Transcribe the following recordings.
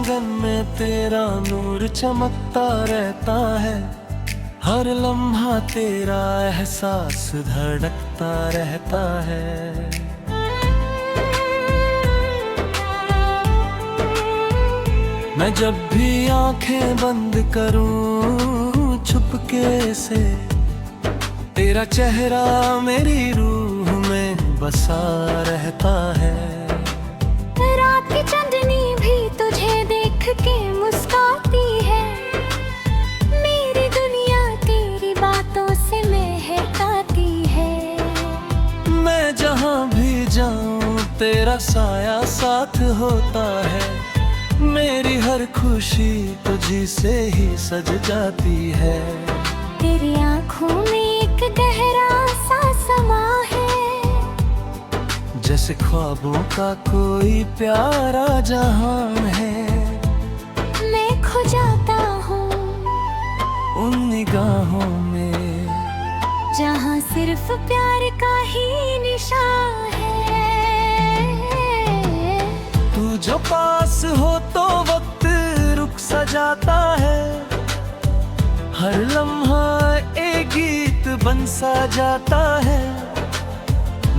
आंगन में तेरा नूर चमकता रहता है, हर लम्हा तेरा एहसास धड़कता रहता है। मैं जब भी आंखें बंद करूं छुपके से, तेरा चेहरा मेरी रूह में बसा रहता है। रात की चांदनी भी तुझे देख के मुस्कुराती है, मेरी दुनिया तेरी बातों से महकाती है। मैं जहाँ भी जाऊँ तेरा साया साथ होता है, मेरी हर खुशी तुझी से ही सज जाती है। तेरी आँखों में एक गहरा सा समा है, जैसे ख्वाबों का कोई प्यारा जहान है। मैं खो जाता हूँ उन निगाहों में जहाँ सिर्फ प्यार का ही निशान है। तू जो पास हो तो वक्त रुक सा जाता है, हर लम्हा एक गीत बन सा जाता है।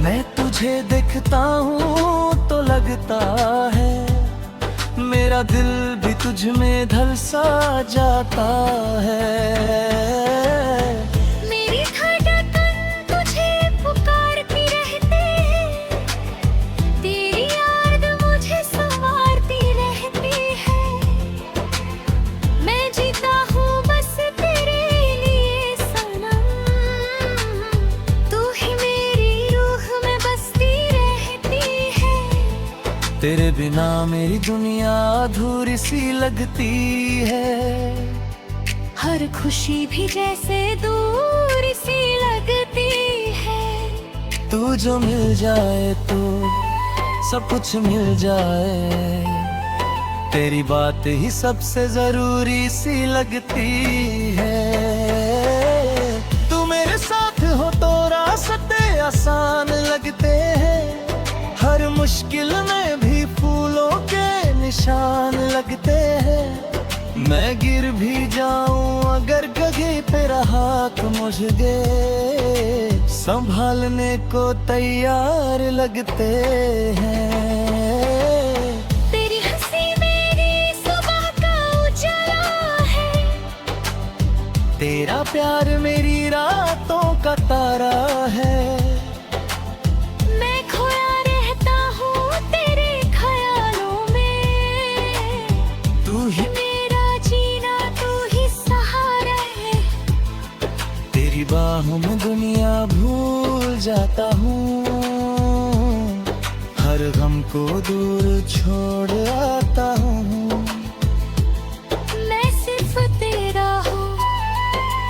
मैं तुझे देखता हूँ तो लगता है, मेरा दिल भी तुझ में ढल सा जाता है। मेरी धड़कन तुझे पुकारती रहती है, तेरी याद मुझे संवारती रहती है। मैं जीता हूँ बस तेरे लिए सनम, तू ही मेरी रूह में बसती रहती है। तेरे बिना मेरी दुनिया अधूरी सी लगती है, हर खुशी भी जैसे दूर सी लगती है। तू जो मिल जाए तो सब कुछ मिल जाए, तेरी बात ही सबसे जरूरी सी लगती है। तू मेरे साथ हो तो रास्ते आसान लगते हैं, हर मुश्किल में भी फूलों के निशान लगते हैं। मैं गिर भी जाऊं अगर गगे पे हाथ मुझे संभालने को तैयार लगते हैं। तेरी हंसी मेरी सुबह का उजाला है, तेरा प्यार मेरी रातों का तारा है। मैं खोया रहता हूँ तेरे ख्यालों में, तू ही मेरा जीना तू ही सहारा है। तेरी बाहों में दुनिया भूल जाता हूँ, हर गम को दूर छोड़ आता हूँ। मैं सिर्फ तेरा हूँ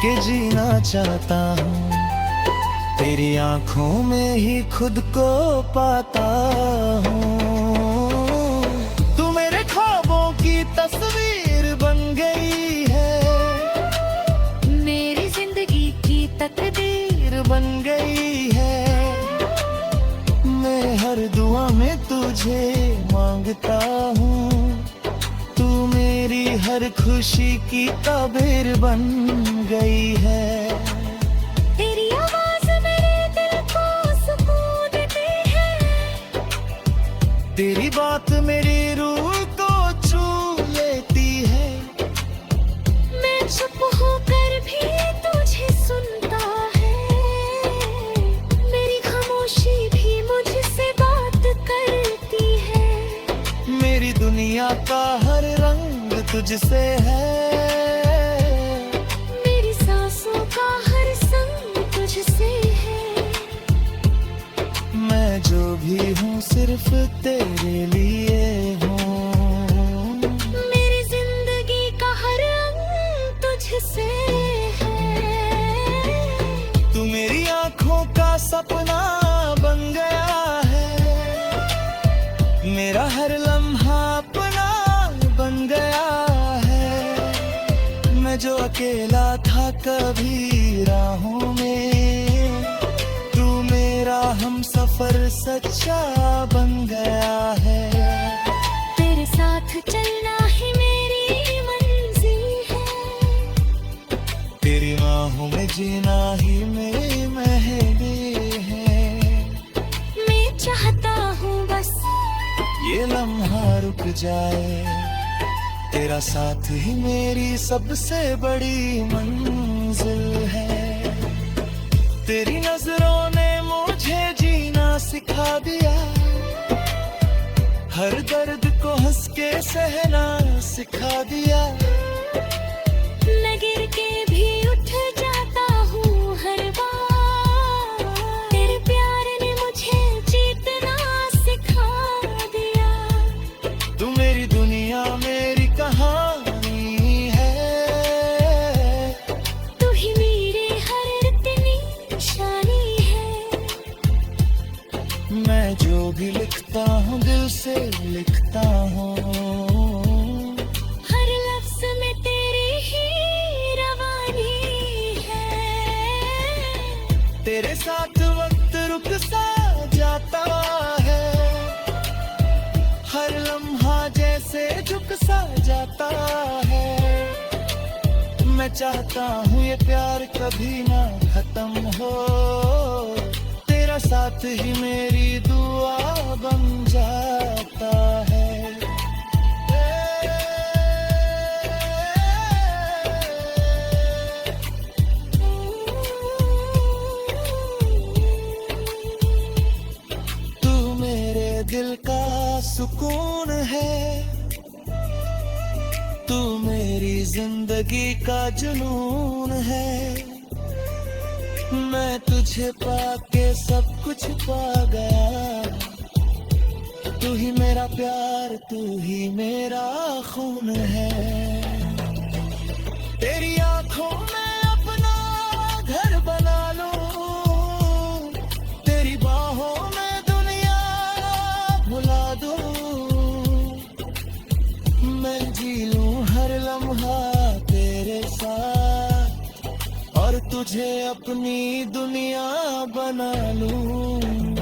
कि जीना चाहता हूँ, तेरी आंखों में ही खुद को पाता हूँ। तू मेरे ख्वाबों की तस्वीर बन गई है, मेरी जिंदगी की तकदीर बन गई है। मैं हर दुआ में तुझे मांगता हूँ, तू मेरी हर खुशी की ताबीर बन गई है। तेरी आवाज मेरे दिल को सुकून देती है, तेरी बात मेरी रूह को छू लेती है। मैं चुप होकर भी तुझे सुनता है, मेरी खामोशी भी मुझसे बात करती है। मेरी दुनिया का हर रंग तुझसे है, मेरी सांसों का हर संग तुझसे है। मैं जो भी हूँ सिर्फ तेरे लिए हूँ, मेरी जिंदगी का हर रंग तुझसे है। तू मेरी आंखों का सपना बन गया है, मेरा हर लम्हा अपना बन गया है। मैं जो अकेला था कभी राहों में, तू मेरा हम सफर सच्चा बन गया है। तेरे साथ चलना ही मंजिल है। तेरी बाहों में जीना ही मेरी मेहंदी है। मैं चाहता हूँ बस ये लम्हा रुक जाए, तेरा साथ ही मेरी सबसे बड़ी मंजिल है। तेरी नजरों ने मुझे जीना सिखा दिया, हर दर्द को हंस के सहना सिखा दिया। मैं गिर के भी उठ जाता हूँ हर बार, तेरे प्यार ने मुझे जीतना सिखा दिया। तू मेरी दुनिया मेरी कहानी है, तू ही मेरे हर इतनी निशानी है। मैं जो भी लिखता हूँ दिल से लिखता हूँ। हर लफ्ज में तेरी ही रवानी है। तेरे साथ वक्त रुक सा जाता है, हर लम्हा जैसे झुक सा जाता है। मैं चाहता हूँ ये प्यार कभी ना खत्म हो, तेरा साथ ही मेरी दुआ बन जाता है। तू मेरे दिल का सुकून है, तू मेरी जिंदगी का जुनून है। मैं तुझे पाके सब कुछ पा गया, तू ही मेरा प्यार, तू ही मेरा खून है। तेरी आंखों में अपना घर बना लूं, तेरी बाहों में दुनिया भुला दूं। मैं जी लूं हर लम्हा तेरे साथ, और तुझे अपनी दुनिया बना लूं।